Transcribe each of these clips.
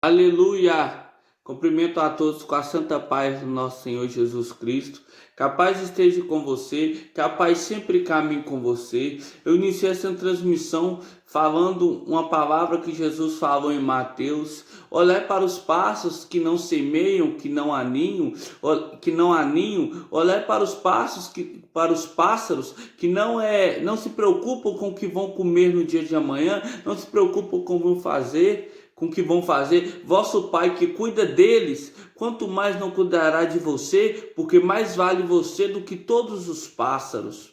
Aleluia! Cumprimento a todos com a santa paz do nosso Senhor Jesus Cristo. Que a paz esteja com você, que a paz sempre caminhe com você. Eu iniciei essa transmissão falando uma palavra que Jesus falou em Mateus. Olhai para os pássaros que não semeiam, que não aninham. Olhai para os pássaros que não se preocupam com o que vão comer no dia de amanhã, não se preocupam com o que vão fazer. Vosso Pai que cuida deles, quanto mais não cuidará de você, porque mais vale você do que todos os pássaros.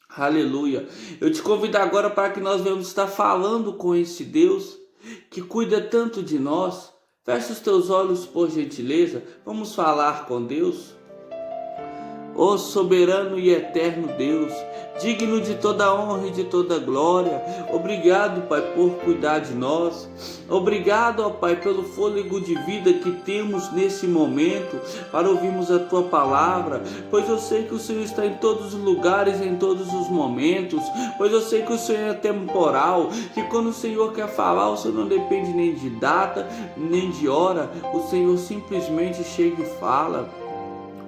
Aleluia. Eu te convido agora para que nós venhamos estar falando com esse Deus que cuida tanto de nós. Feche os teus olhos, por gentileza. Vamos falar com Deus. Ó soberano e eterno Deus, digno de toda honra e de toda glória, obrigado, Pai, por cuidar de nós. Obrigado, ó Pai, pelo fôlego de vida que temos nesse momento para ouvirmos a Tua palavra, pois eu sei que o Senhor está em todos os lugares, em todos os momentos, pois eu sei que o Senhor é temporal, que quando o Senhor quer falar, o Senhor não depende nem de data, nem de hora, o Senhor simplesmente chega e fala.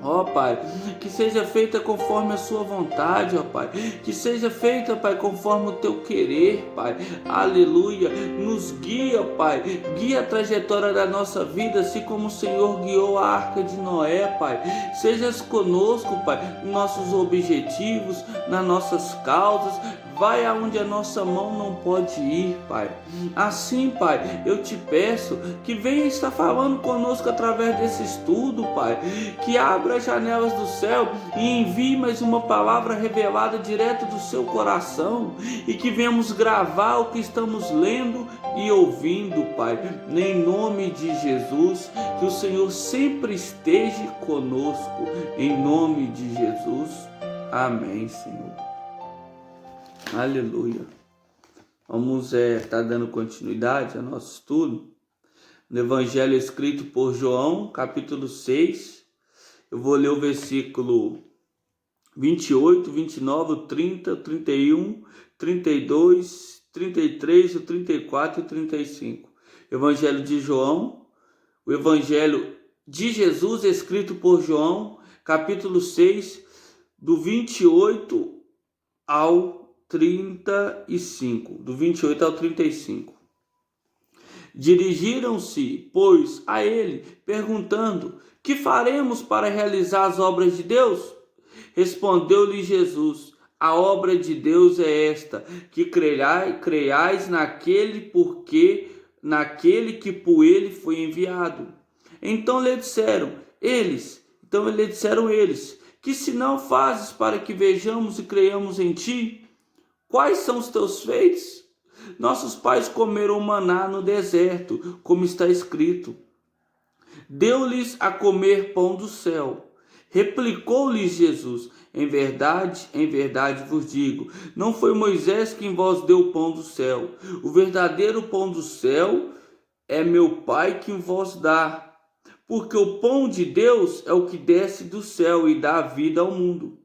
Ó Pai, que seja feita conforme a sua vontade, ó Pai, que seja feita, Pai, conforme o teu querer, Pai, aleluia, nos guia, Pai, guia a trajetória da nossa vida, assim como o Senhor guiou a arca de Noé, Pai, sejas conosco, Pai, nos nossos objetivos, nas nossas causas, vai aonde a nossa mão não pode ir, Pai. Assim, Pai, eu te peço que venha estar falando conosco através desse estudo, Pai, que abra as janelas do céu e envie mais uma palavra revelada direto do seu coração e que venhamos gravar o que estamos lendo e ouvindo, Pai, em nome de Jesus, que o Senhor sempre esteja conosco, em nome de Jesus, amém, Senhor. Aleluia. Vamos estar dando continuidade ao nosso estudo no Evangelho escrito por João, capítulo 6. Eu vou ler o versículo 28, 29, 30, 31, 32, 33, 34 e 35. Evangelho de João, o Evangelho de Jesus escrito por João, capítulo 6, do 28 ao 35, do 28 ao 35. Dirigiram-se, pois, a ele, perguntando: que faremos para realizar as obras de Deus? Respondeu-lhe Jesus: a obra de Deus é esta, que creiais naquele que por ele foi enviado. Então lhe disseram eles, que sinal fazes para que vejamos e creiamos em ti? Quais são os teus feitos? Nossos pais comeram maná no deserto, como está escrito. Deu-lhes a comer pão do céu. Replicou-lhes Jesus: em verdade vos digo, não foi Moisés quem vos deu o pão do céu. O verdadeiro pão do céu é meu Pai quem vos dá. Porque o pão de Deus é o que desce do céu e dá vida ao mundo.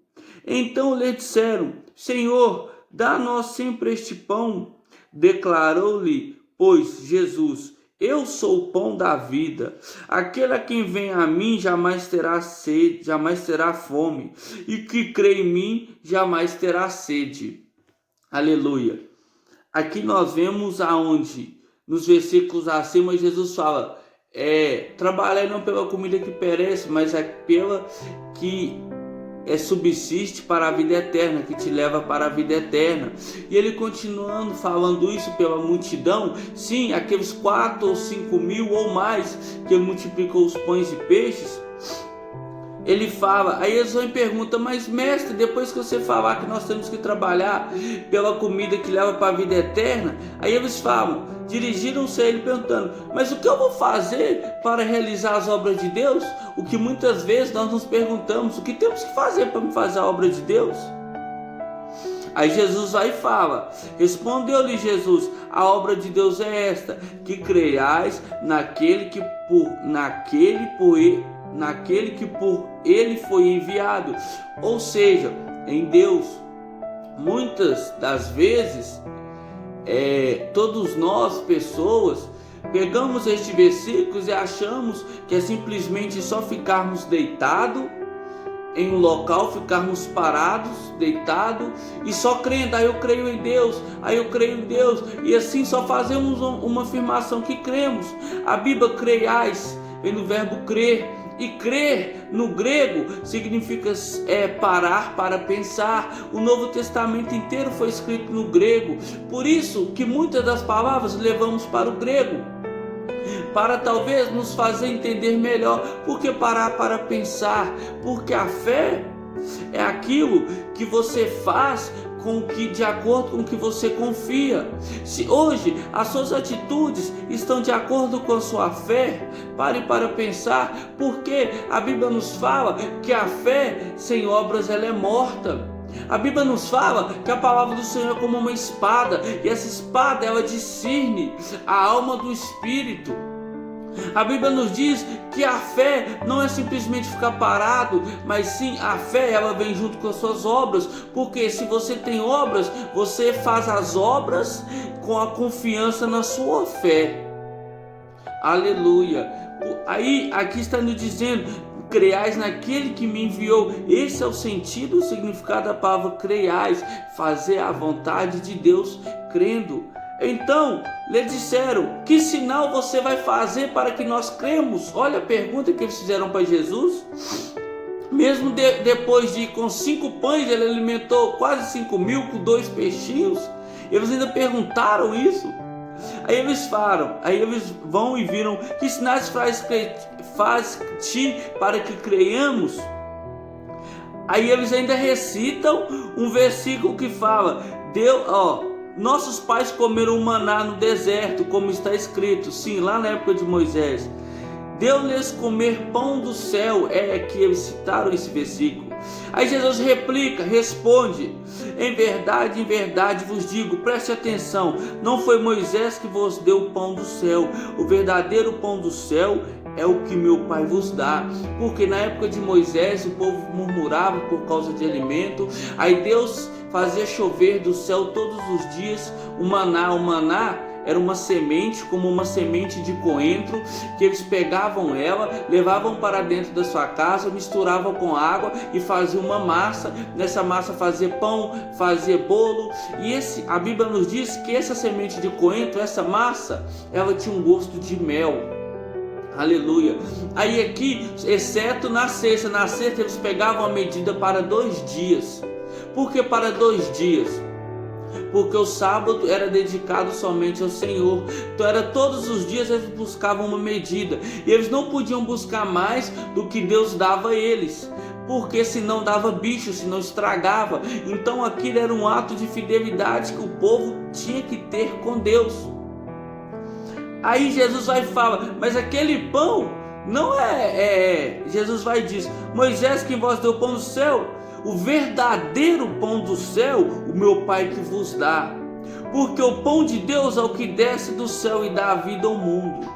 Então lhe disseram: Senhor, dá-nos sempre este pão. Declarou-lhe, pois, Jesus: eu sou o pão da vida. Aquele a quem vem a mim jamais terá sede, jamais terá fome. E que crê em mim jamais terá sede. Aleluia. Aqui nós vemos aonde, nos versículos acima, Jesus fala: trabalhai não pela comida que perece, mas pela que subsiste para a vida eterna, que te leva para a vida eterna. E ele continuando falando isso pela multidão, sim, aqueles 4 ou 5 mil ou mais, que ele multiplicou os pães e peixes, ele fala, aí eles vão e perguntam: mas mestre, depois que você falar que nós temos que trabalhar pela comida que leva para a vida eterna, aí eles falam, dirigiram-se a ele perguntando: mas o que eu vou fazer para realizar as obras de Deus? O que muitas vezes nós nos perguntamos: o que temos que fazer para fazer a obra de Deus? Aí Jesus vai e fala, respondeu-lhe Jesus: a obra de Deus é esta, que creiais naquele que por ele foi enviado. Ou seja, em Deus. Muitas das vezes, todos nós, pessoas, pegamos estes versículos e achamos que é simplesmente só ficarmos deitados em um local, ficarmos parados, deitados e só crendo, eu creio em Deus, eu creio em Deus, e assim só fazemos uma afirmação que cremos. A Bíblia creiais vem do verbo crer, e crer no grego significa parar para pensar. O Novo Testamento inteiro foi escrito no grego, por isso que muitas das palavras levamos para o grego, para talvez nos fazer entender melhor. Por que parar para pensar? Porque a fé é aquilo que você faz de acordo com o que você confia. Se hoje as suas atitudes estão de acordo com a sua fé, pare para pensar, porque a Bíblia nos fala que a fé sem obras ela é morta. A Bíblia nos fala que a palavra do Senhor é como uma espada, e essa espada ela discerne a alma do espírito. A Bíblia nos diz que a fé não é simplesmente ficar parado, mas sim a fé ela vem junto com as suas obras, porque se você tem obras, você faz as obras com a confiança na sua fé. Aleluia. Aí aqui está nos dizendo: creiais naquele que me enviou. Esse é o sentido, o significado da palavra creiais, fazer a vontade de Deus crendo. Então lhe disseram: que sinal você vai fazer para que nós cremos? Olha a pergunta que eles fizeram para Jesus. Mesmo depois de ir com 5 pães, ele alimentou quase 5.000 com 2 peixinhos. Eles ainda perguntaram isso. Aí eles vão e viram: que sinais faz-te para que creiamos? Aí eles ainda recitam um versículo que fala: nossos pais comeram maná no deserto, como está escrito. Sim, lá na época de Moisés. Deu-lhes comer pão do céu. É que eles citaram esse versículo. Aí Jesus responde: em verdade vos digo, preste atenção, não foi Moisés que vos deu o pão do céu. O verdadeiro pão do céu é o que meu Pai vos dá. Porque na época de Moisés o povo murmurava por causa de alimento. Aí Deus fazia chover do céu todos os dias o maná. O maná era uma semente, como uma semente de coentro, que eles pegavam ela, levavam para dentro da sua casa, misturavam com água e faziam uma massa. Nessa massa fazia pão, fazia bolo. E a Bíblia nos diz que essa semente de coentro, essa massa, ela tinha um gosto de mel. Aleluia. Aí aqui, exceto na sexta eles pegavam a medida para 2 dias. Por que para 2 dias? Porque o sábado era dedicado somente ao Senhor. Então era todos os dias eles buscavam uma medida, e eles não podiam buscar mais do que Deus dava a eles, porque senão dava bicho, senão estragava. Então aquilo era um ato de fidelidade que o povo tinha que ter com Deus. Aí Jesus vai e fala: mas aquele pão não Jesus vai e diz: Moisés quem vos deu o pão do céu? O verdadeiro pão do céu, o meu Pai que vos dá. Porque o pão de Deus é o que desce do céu e dá a vida ao mundo.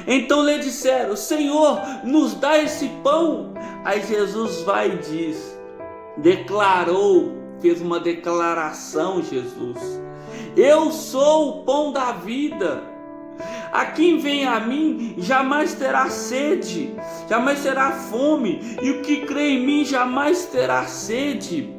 Então lhe disseram: Senhor, nos dá esse pão. Aí Jesus vai e diz, fez uma declaração. Jesus: eu sou o pão da vida. A quem vem a mim jamais terá sede, jamais terá fome, e o que crê em mim jamais terá sede.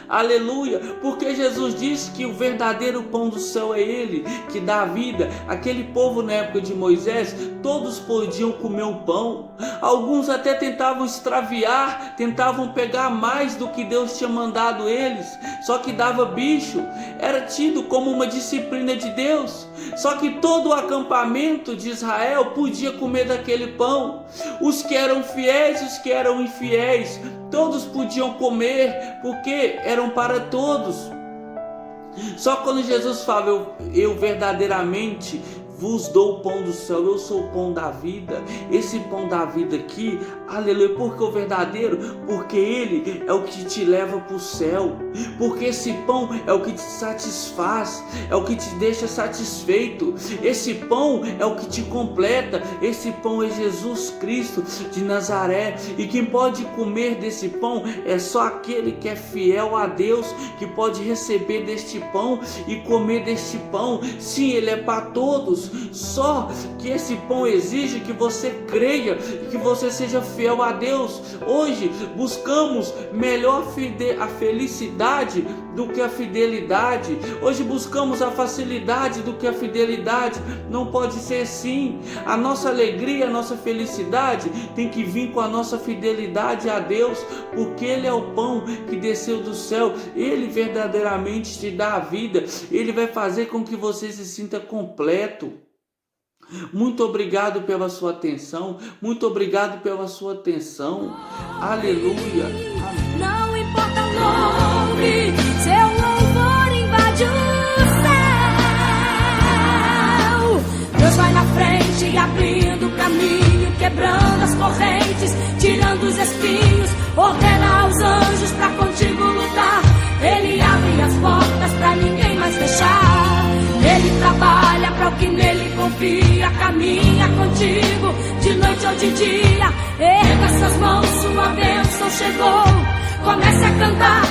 Aleluia, porque Jesus disse que o verdadeiro pão do céu é Ele, que dá a vida. Aquele povo na época de Moisés, todos podiam comer o pão. Alguns até tentavam extraviar, tentavam pegar mais do que Deus tinha mandado eles, só que dava bicho. Era tido como uma disciplina de Deus. Só que todo o acampamento de Israel podia comer daquele pão. Os que eram fiéis e os que eram infiéis, todos podiam comer, porque eram para todos. Só quando Jesus fala: eu verdadeiramente vos dou o pão do céu, eu sou o pão da vida. Esse pão da vida aqui, aleluia, porque o verdadeiro, porque ele é o que te leva para o céu, porque esse pão é o que te satisfaz, é o que te deixa satisfeito, esse pão é o que te completa. Esse pão é Jesus Cristo de Nazaré, e quem pode comer desse pão é só aquele que é fiel a Deus, que pode receber deste pão e comer deste pão. Sim, ele é para todos. Deus. Só que esse pão exige que você creia e que você seja fiel a Deus. Hoje buscamos melhor a felicidade do que a fidelidade. Hoje buscamos a facilidade do que a fidelidade. Não pode ser assim. A nossa alegria, a nossa felicidade tem que vir com a nossa fidelidade a Deus, porque Ele é o pão que desceu do céu. Ele verdadeiramente te dá a vida. Ele vai fazer com que você se sinta completo. Muito obrigado pela sua atenção. Muito obrigado pela sua atenção. Aleluia. Amém. Não importa o nome, seu louvor invade o céu. Deus vai na frente, abrindo o caminho, quebrando as correntes, tirando os espinhos, ordena aos anjos pra contigo lutar. Ele abre as portas pra ninguém mais fechar. Ele trabalha para o que nele confia, caminha contigo de noite ou de dia. Erga suas mãos, sua bênção chegou. Comece a cantar,